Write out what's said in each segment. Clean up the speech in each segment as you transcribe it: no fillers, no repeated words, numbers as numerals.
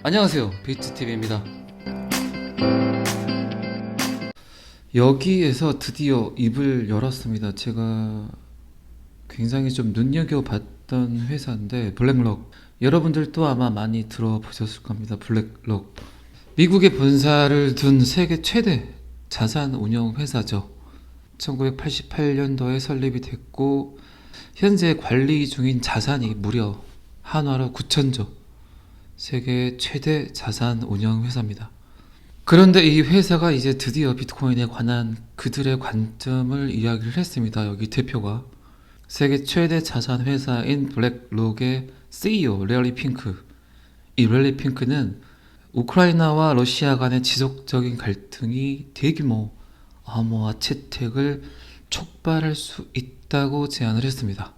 안녕하세요, 비트TV입니다. 여기에서 드디어 입을 열었습니다. 제가 굉장히 좀 눈여겨봤던 회사인데 블랙록, 여러분들도 아마 많이 들어보셨을 겁니다. 블랙록, 미국에 본사를 둔 세계 최대 자산 운용 회사죠. 1988년도에 설립이 됐고 현재 관리 중인 자산이 무려 한화로 9천조, 세계 최대 자산 운영 회사입니다. 그런데 이 회사가 이제 드디어 비트코인에 관한 그들의 관점을 이야기를 했습니다. 여기 대표가 세계 최대 자산 회사인 블랙록의 CEO 래리 핑크. 이 래리 핑크는 우크라이나와 러시아 간의 지속적인 갈등이 대규모 암호화 채택을 촉발할 수 있다고 제안을 했습니다.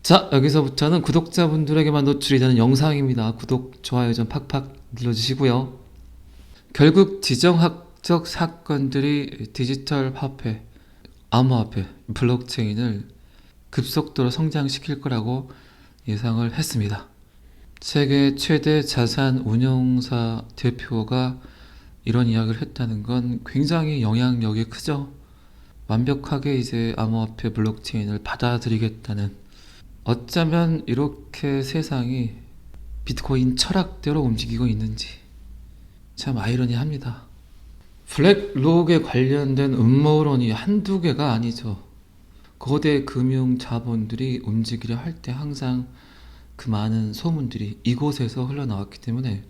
자, 여기서부터는 구독자분들에게만 노출이 되는 영상입니다. 구독, 좋아요 좀 팍팍 눌러주시고요. 결국 지정학적 사건들이 디지털 화폐, 암호화폐, 블록체인을 급속도로 성장시킬 거라고 예상을 했습니다. 세계 최대 자산 운용사 대표가 이런 이야기를 했다는 건 굉장히 영향력이 크죠. 완벽하게 이제 암호화폐 블록체인을 받아들이겠다는, 어쩌면 이렇게 세상이 비트코인 철학대로 움직이고 있는지 참 아이러니합니다. 블랙록에 관련된 음모론이 한두 개가 아니죠. 거대 금융 자본들이 움직이려 할 때 항상 그 많은 소문들이 이곳에서 흘러나왔기 때문에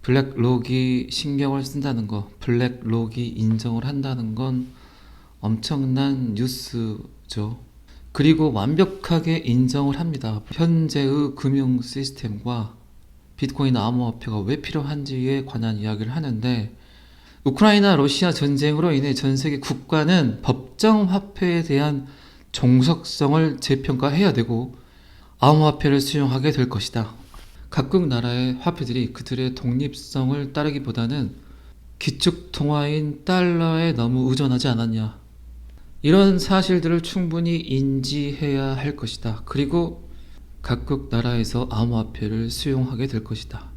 블랙록이 신경을 쓴다는 거, 블랙록이 인정을 한다는 건 엄청난 뉴스죠. 그리고 완벽하게 인정을 합니다. 현재의 금융 시스템과 비트코인 암호화폐가 왜 필요한지에 관한 이야기를 하는데, 우크라이나 러시아 전쟁으로 인해 전 세계 국가는 법정 화폐에 대한 종속성을 재평가해야 되고 암호화폐를 수용하게 될 것이다. 각국 나라의 화폐들이 그들의 독립성을 따르기보다는 기축통화인 달러에 너무 의존하지 않았냐, 이런 사실들을 충분히 인지해야 할 것이다. 그리고 각국 나라에서 암호화폐를 수용하게 될 것이다.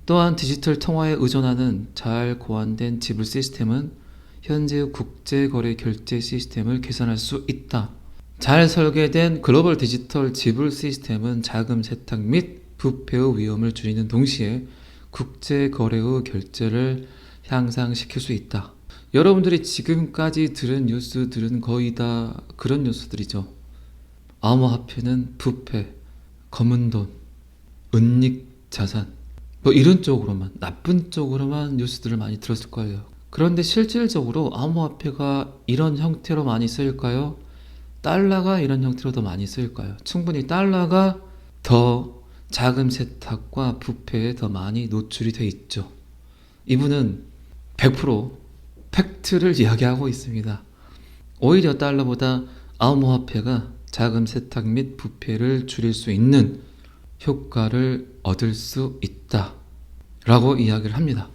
또한 디지털 통화에 의존하는 잘 고안된 지불 시스템은 현재의 국제거래 결제 시스템을 개선할 수 있다. 잘 설계된 글로벌 디지털 지불 시스템은 자금 세탁 및 부패의 위험을 줄이는 동시에 국제거래의 결제를 향상시킬 수 있다. 여러분들이 지금까지 들은 뉴스들은 거의 다 그런 뉴스들이죠. 암호화폐는 부패, 검은돈, 은닉 자산, 뭐 이런 쪽으로만, 나쁜 쪽으로만 뉴스들을 많이 들었을 거예요. 그런데 실질적으로 암호화폐가 이런 형태로 많이 쓰일까요? 달러가 이런 형태로 더 많이 쓰일까요? 충분히 달러가 더 자금 세탁과 부패에 더 많이 노출이 돼 있죠. 이분은 100% 팩트를 이야기하고 있습니다. 오히려 달러보다 암호화폐가 자금 세탁 및 부패를 줄일 수 있는 효과를 얻을 수 있다 라고 이야기를 합니다.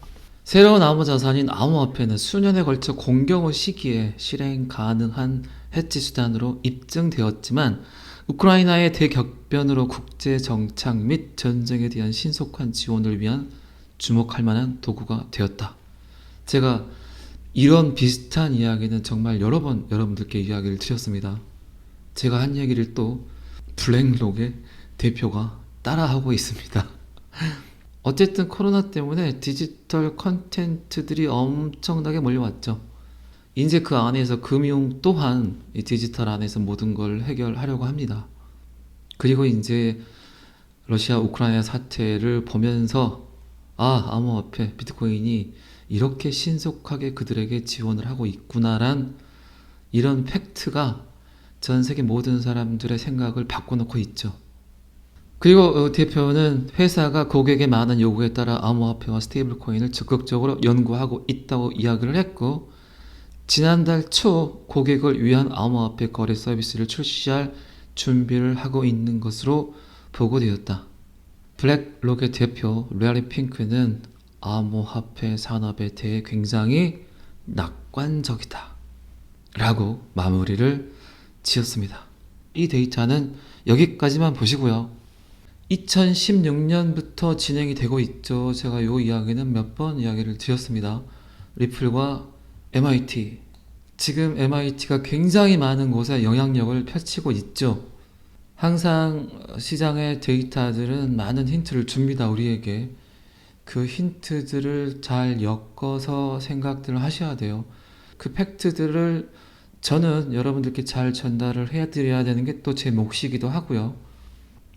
새로운 암호자산인 암호화폐는 수년에 걸쳐 공경의 시기에 실행 가능한 해지 수단으로 입증되었지만 우크라이나의 대격변으로 국제 정착 및 전쟁에 대한 신속한 지원을 위한 주목할 만한 도구가 되었다. 제가 이런 비슷한 이야기는 정말 여러 번 여러분들께 이야기를 드렸습니다. 제가 한 얘기를 또 블랙록의 대표가 따라하고 있습니다. 어쨌든 코로나 때문에 디지털 컨텐츠들이 엄청나게 몰려왔죠. 이제 그 안에서 금융 또한 이 디지털 안에서 모든 걸 해결하려고 합니다. 그리고 이제 러시아 우크라이나 사태를 보면서 암호화폐 비트코인이 이렇게 신속하게 그들에게 지원을 하고 있구나란 이런 팩트가 전 세계 모든 사람들의 생각을 바꿔놓고 있죠. 그리고 대표는 회사가 고객의 많은 요구에 따라 암호화폐와 스테이블 코인을 적극적으로 연구하고 있다고 이야기를 했고, 지난달 초 고객을 위한 암호화폐 거래 서비스를 출시할 준비를 하고 있는 것으로 보고되었다. 블랙록의 대표 래리 핑크는 암호화폐 산업에 대해 굉장히 낙관적이다 라고 마무리를 지었습니다. 이 데이터는 여기까지만 보시고요. 2016년부터 진행이 되고 있죠. 제가 요 이야기는 몇 번 이야기를 드렸습니다. 리플과 MIT. 지금 MIT가 굉장히 많은 곳에 영향력을 펼치고 있죠. 항상 시장의 데이터들은 많은 힌트를 줍니다, 우리에게. 그 힌트들을 잘 엮어서 생각들을 하셔야 돼요. 그 팩트들을 저는 여러분들께 잘 전달을 해드려야 되는 게 또 제 몫이기도 하고요.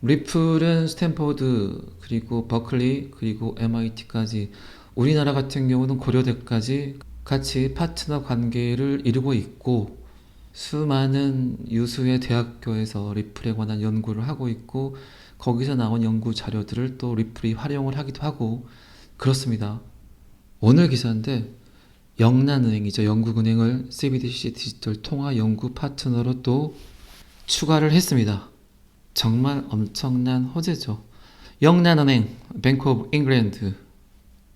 리플은 스탠포드, 그리고 버클리, 그리고 MIT까지, 우리나라 같은 경우는 고려대까지 같이 파트너 관계를 이루고 있고, 수많은 유수의 대학교에서 리플에 관한 연구를 하고 있고, 거기서 나온 연구 자료들을 또 리플이 활용을 하기도 하고 그렇습니다. 오늘 기사인데 영란은행이죠. 영국은행을 CBDC 디지털 통화 연구 파트너로 또 추가를 했습니다. 정말 엄청난 호재죠. 영란은행, 뱅크 오브 잉글랜드.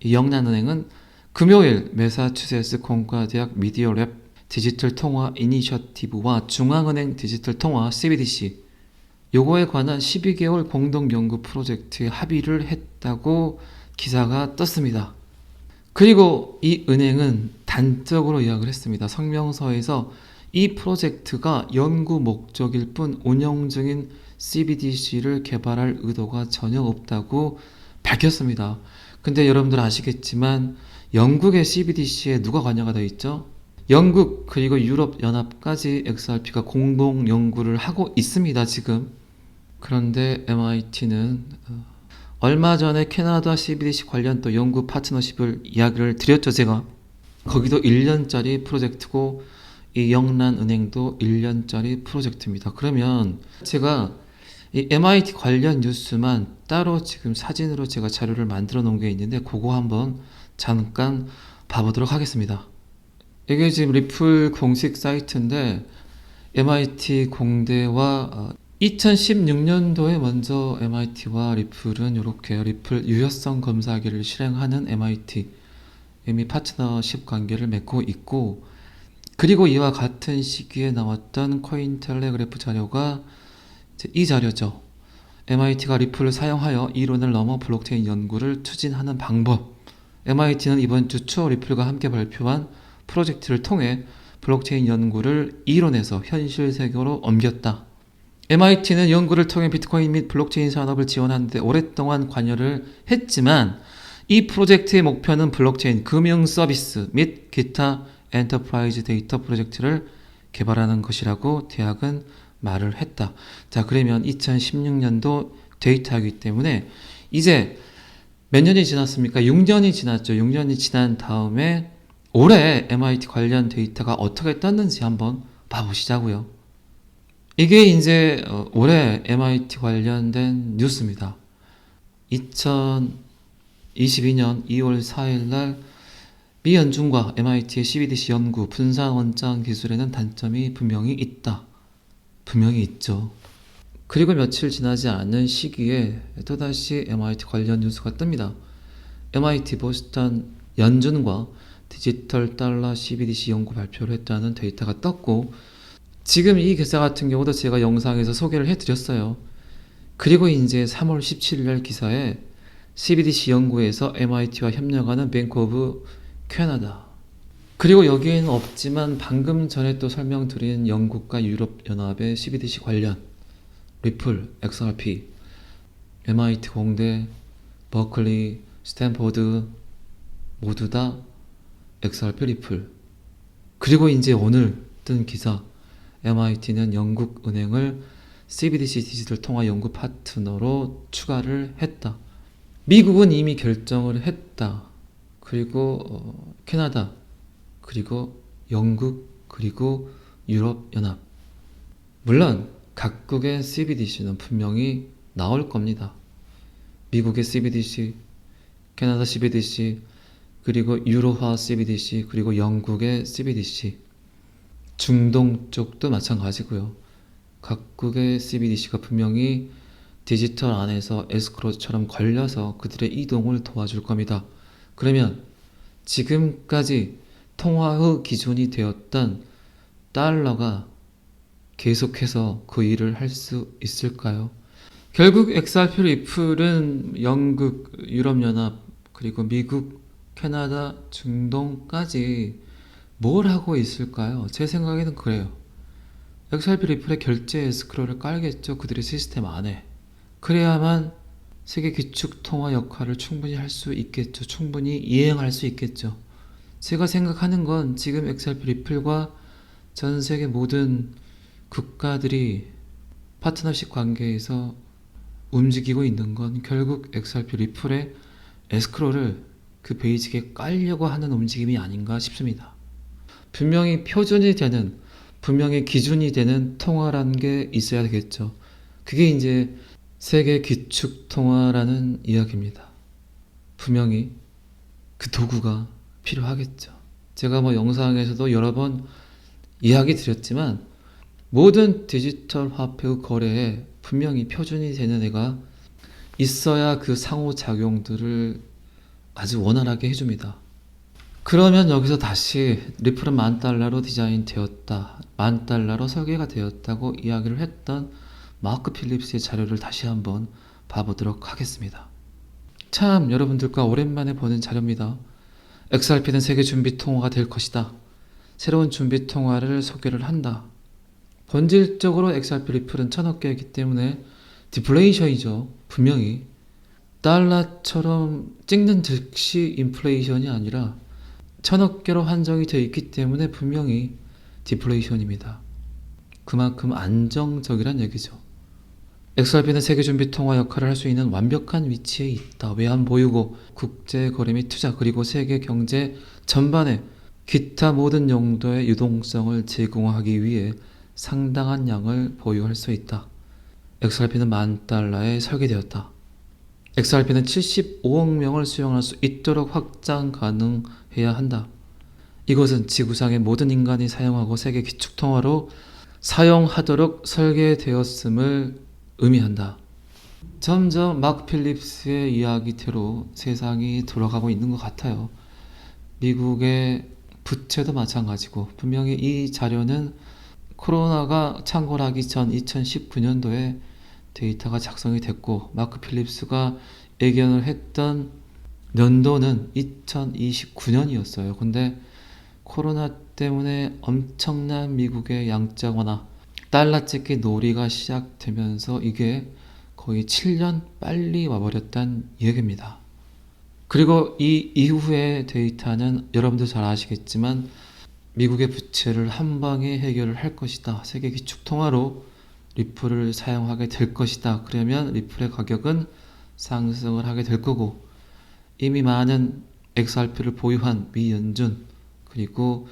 이 영란은행은 금요일 매사추세츠 공과대학 미디어랩 디지털 통화 이니셔티브와 중앙은행 디지털 통화 CBDC 요거에 관한 12개월 공동 연구 프로젝트에 합의를 했다고 기사가 떴습니다. 그리고 이 은행은 단적으로 이야기를 했습니다. 성명서에서 이 프로젝트가 연구 목적일 뿐 운영 중인 CBDC를 개발할 의도가 전혀 없다고 밝혔습니다. 근데 여러분들 아시겠지만 영국의 CBDC에 누가 관여가 되어 있죠? 영국 그리고 유럽 연합까지 XRP가 공동 연구를 하고 있습니다, 지금. 그런데 MIT는 얼마 전에 캐나다 CBDC 관련 또 연구 파트너십을 이야기를 드렸죠, 제가. 거기도 1년짜리 프로젝트고 이 영란은행도 1년짜리 프로젝트입니다. 그러면 제가 이 MIT 관련 뉴스만 따로 지금 사진으로 제가 자료를 만들어 놓은 게 있는데 그거 한번 잠깐 봐보도록 하겠습니다. 이게 지금 리플 공식 사이트인데 MIT 공대와 2016년도에 먼저 MIT와 리플은 이렇게 리플 유효성 검사기를 실행하는 MIT 이미 파트너십 관계를 맺고 있고, 그리고 이와 같은 시기에 나왔던 코인텔레그래프 자료가 이 자료죠. MIT가 리플을 사용하여 이론을 넘어 블록체인 연구를 추진하는 방법. MIT는 이번 주 초 리플과 함께 발표한 프로젝트를 통해 블록체인 연구를 이론에서 현실 세계로 옮겼다. MIT는 연구를 통해 비트코인 및 블록체인 산업을 지원하는 데 오랫동안 관여를 했지만 이 프로젝트의 목표는 블록체인 금융 서비스 및 기타 엔터프라이즈 데이터 프로젝트를 개발하는 것이라고 대학은 말을 했다. 자, 그러면 2016년도 데이터이기 때문에 이제 몇 년이 지났습니까? 6년이 지났죠. 6년이 지난 다음에 올해 MIT 관련 데이터가 어떻게 떴는지 한번 봐보시자고요. 이게 이제 올해 MIT 관련된 뉴스입니다. 2022년 2월 4일 날 미 연준과 MIT의 CBDC 연구 분산 원장 기술에는 단점이 분명히 있다. 분명히 있죠. 그리고 며칠 지나지 않은 시기에 또다시 MIT 관련 뉴스가 뜹니다. MIT 보스턴 연준과 디지털 달러 CBDC 연구 발표를 했다는 데이터가 떴고, 지금 이 기사 같은 경우도 제가 영상에서 소개를 해드렸어요. 그리고 이제 3월 17일 날 기사에 CBDC 연구에서 MIT와 협력하는 뱅크 오브 캐나다. 그리고 여기에는 없지만 방금 전에 또 설명드린 영국과 유럽 연합의 CBDC 관련 리플, XRP, MIT 공대, 버클리, 스탠포드 모두 다 XRP 리플. 그리고 이제 오늘 뜬 기사, MIT는 영국 은행을 CBDC 디지털 통화 연구 파트너로 추가를 했다. 미국은 이미 결정을 했다. 그리고 캐나다, 그리고 영국, 그리고 유럽 연합. 물론 각국의 CBDC는 분명히 나올 겁니다. 미국의 CBDC, 캐나다 CBDC, 그리고 유로화 CBDC, 그리고 영국의 CBDC, 중동 쪽도 마찬가지고요. 각국의 CBDC가 분명히 디지털 안에서 에스크로처럼 걸려서 그들의 이동을 도와줄 겁니다. 그러면 지금까지 통화의 기준이 되었던 달러가 계속해서 그 일을 할 수 있을까요? 결국 XRP 리플은 영국, 유럽연합, 그리고 미국, 캐나다, 중동까지 뭘 하고 있을까요? 제 생각에는 그래요. XRP 리플의 결제 에스크로를 깔겠죠. 그들의 시스템 안에. 그래야만 세계 기축 통화 역할을 충분히 할 수 있겠죠. 충분히 이행할 수 있겠죠. 제가 생각하는 건 지금 XRP 리플과 전 세계 모든 국가들이 파트너십 관계에서 움직이고 있는 건 결국 XRP 리플의 에스크로를 그 베이직에 깔려고 하는 움직임이 아닌가 싶습니다. 분명히 표준이 되는, 분명히 기준이 되는 통화라는 게 있어야 되겠죠. 그게 이제 세계 기축 통화라는 이야기입니다. 분명히 그 도구가 필요하겠죠. 제가 뭐 영상에서도 여러 번 이야기 드렸지만 모든 디지털 화폐의 거래에 분명히 표준이 되는 애가 있어야 그 상호작용들을 아주 원활하게 해줍니다. 그러면 여기서 다시 리플은 $10,000로 디자인되었다, $10,000로 설계가 되었다고 이야기를 했던 마크 필립스의 자료를 다시 한번 봐보도록 하겠습니다. 참 여러분들과 오랜만에 보는 자료입니다. XRP는 세계 준비 통화가 될 것이다. 새로운 준비 통화를 소개를 한다. 본질적으로 XRP 리플은 1,000억 개이기 때문에 디플레이션이죠. 분명히 달러처럼 찍는 즉시 인플레이션이 아니라 1,000억 개로 한정이 되어 있기 때문에 분명히 디플레이션입니다. 그만큼 안정적이란 얘기죠. XRP는 세계 준비 통화 역할을 할 수 있는 완벽한 위치에 있다. 외환 보유고, 국제 거래 및 투자, 그리고 세계 경제 전반에 기타 모든 용도의 유동성을 제공하기 위해 상당한 양을 보유할 수 있다. XRP는 $10,000에 설계되었다. XRP는 75억 명을 수용할 수 있도록 확장 가능해야 한다. 이것은 지구상의 모든 인간이 사용하고 세계 기축통화로 사용하도록 설계되었음을 의미한다. 점점 마크 필립스의 이야기대로 세상이 돌아가고 있는 것 같아요. 미국의 부채도 마찬가지고, 분명히 이 자료는 코로나가 창궐하기 전 2019년도에 데이터가 작성이 됐고, 마크 필립스가 예견을 했던 연도는 2029년이었어요. 근데 코로나 때문에 엄청난 미국의 양적 완화, 달러 찍기 놀이가 시작되면서 이게 거의 7년 빨리 와버렸다는 얘기입니다. 그리고 이 이후의 데이터는 여러분도 잘 아시겠지만 미국의 부채를 한 방에 해결을 할 것이다. 세계 기축 통화로 리플을 사용하게 될 것이다. 그러면 리플의 가격은 상승을 하게 될 거고, 이미 많은 XRP를 보유한 미 연준 그리고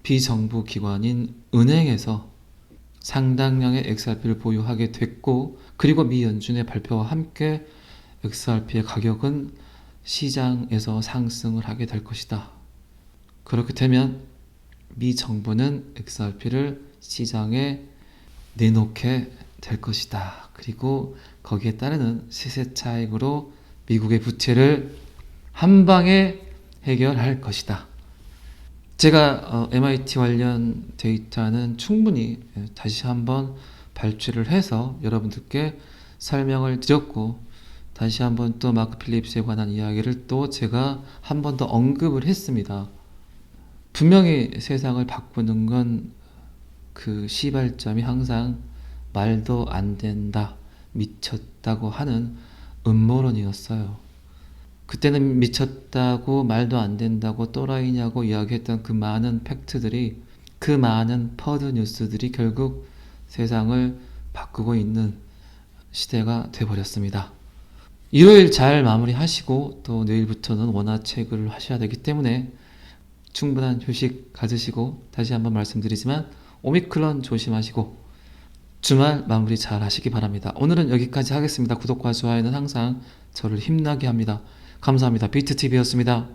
비정부 기관인 은행에서 상당량의 XRP를 보유하게 됐고, 그리고 미 연준의 발표와 함께 XRP의 가격은 시장에서 상승을 하게 될 것이다. 그렇게 되면 미 정부는 XRP를 시장에 내놓게 될 것이다. 그리고 거기에 따르는 시세 차익으로 미국의 부채를 한 방에 해결할 것이다. 제가 MIT 관련 데이터는 충분히 다시 한번 발췌를 해서 여러분들께 설명을 드렸고, 다시 한번 또 마크 필립스에 관한 이야기를 또 제가 한 번 더 언급을 했습니다. 분명히 세상을 바꾸는 건 그 시발점이 항상 말도 안 된다, 미쳤다고 하는 음모론이었어요. 그때는 미쳤다고, 말도 안 된다고, 또라이냐고 이야기했던 그 많은 팩트들이, 그 많은 퍼드 뉴스들이 결국 세상을 바꾸고 있는 시대가 돼버렸습니다. 일요일 잘 마무리하시고 또 내일부터는 원화체크를 하셔야 되기 때문에 충분한 휴식 가지시고, 다시 한번 말씀드리지만 오미크론 조심하시고 주말 마무리 잘 하시기 바랍니다. 오늘은 여기까지 하겠습니다. 구독과 좋아요는 항상 저를 힘나게 합니다. 감사합니다. 비트TV였습니다.